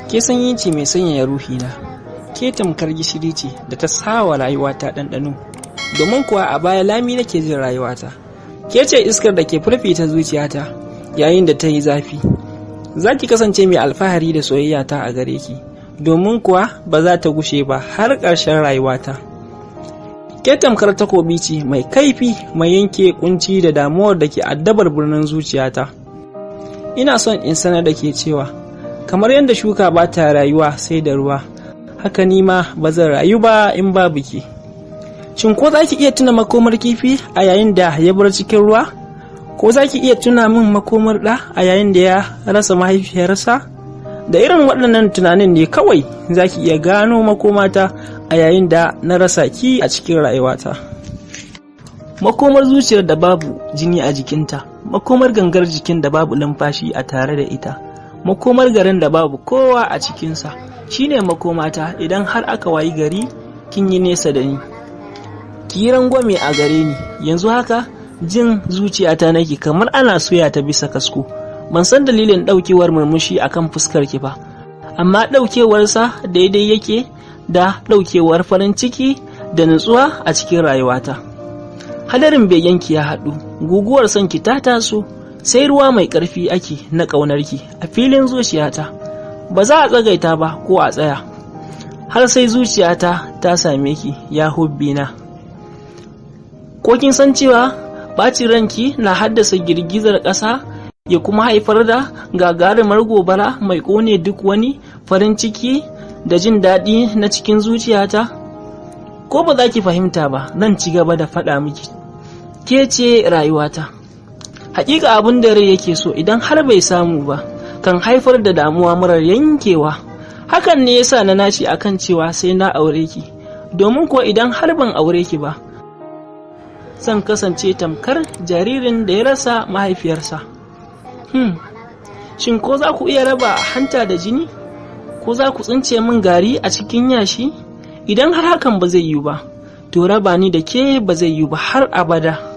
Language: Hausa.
Ke sanyi ce mai sanyaya ruhina, ke tamkar gishiri ce da ta sawa rayuwata ɗanɗano, domin kuwa a baya lami nake jin rayuwata. Ke ce iskar da ke furfita zuciyata yayin da ta yi zafi. Za ki kasance mai alfahari da soyayyata a gare ki, domin kuwa ba za ta gushe ba har ƙarshen rayuwata. Ke tamkar takobi ce mai kaifi mai yanke kunci da damuwar da ke addabar birnin zuciyata. Ina son in sanar da ke cewa kamar yadda shuka ba ta rayuwa sai da ruwa, haka ni ma ba zan rayu ba in babu ke. Shin ko za ki iya tuna makomar kifi a yayin da ya bar cikin ruwa? Ko za ki iya tuna min makomar ɗa a yayin da ya rasa mahaifiyarsa? Da irin waɗannan tunanin ne kawai za ki iya gano makomata a yayin da na rasa ki a cikin rayuwata. Makomar zuciyar da babu jini a jikinta, makomar gangar jikin da babu numfashi a tare da ita, makomar garin da babu kowa a cikinsa, shine makomata idan har aka wayi gari kin yi nesa da ni. Ki yi rangwame a gare ni, yanzu haka jin zuciyata nake kamar ana soya ta bisa kasko. Ban san dalilin ɗaukewar murmushi akan fuskar ki ba, amma ɗaukewarsa daidai yake da ɗaukewar farin ciki da nutsuwa a cikin rayuwata. Hadarin begenki ya haɗu, guguwar sonki ta taso, sai ruwa mai ƙarfi ake na ƙaunarki a filin zuciyata. Ba za a tsagaita ba ko a tsaya, har sai zuciyata ta same ki ya hubbina. Ko kin san cewa ɓacin ranki na haddasa girgizar ƙasa ya kuma haifar da gagarumar gobara mai ƙone duk wani farin ciki da jin daɗi na cikin zuciyata? Ko ba za ki fahimta ba, zan ci gaba da faɗa miki. Ke ce rayuwata. Hakika abin da rai yake so idan har bai samu ba, kan haifar da damuwa marar yankewa. Hakan ne yasa na naci akan cewa sai na aure ki, domin kuwa idan har ban aure ki ba, zan kasance tamkar jaririn da ya rasa mahaifiyarsa. Shin ko za ku iya raba hanta da jini? Ko za ku tsince min gari a cikin yashi? Idan har hakan ba zai yiwu ba, to raba ni da ke ba zai yiwu ba har abada.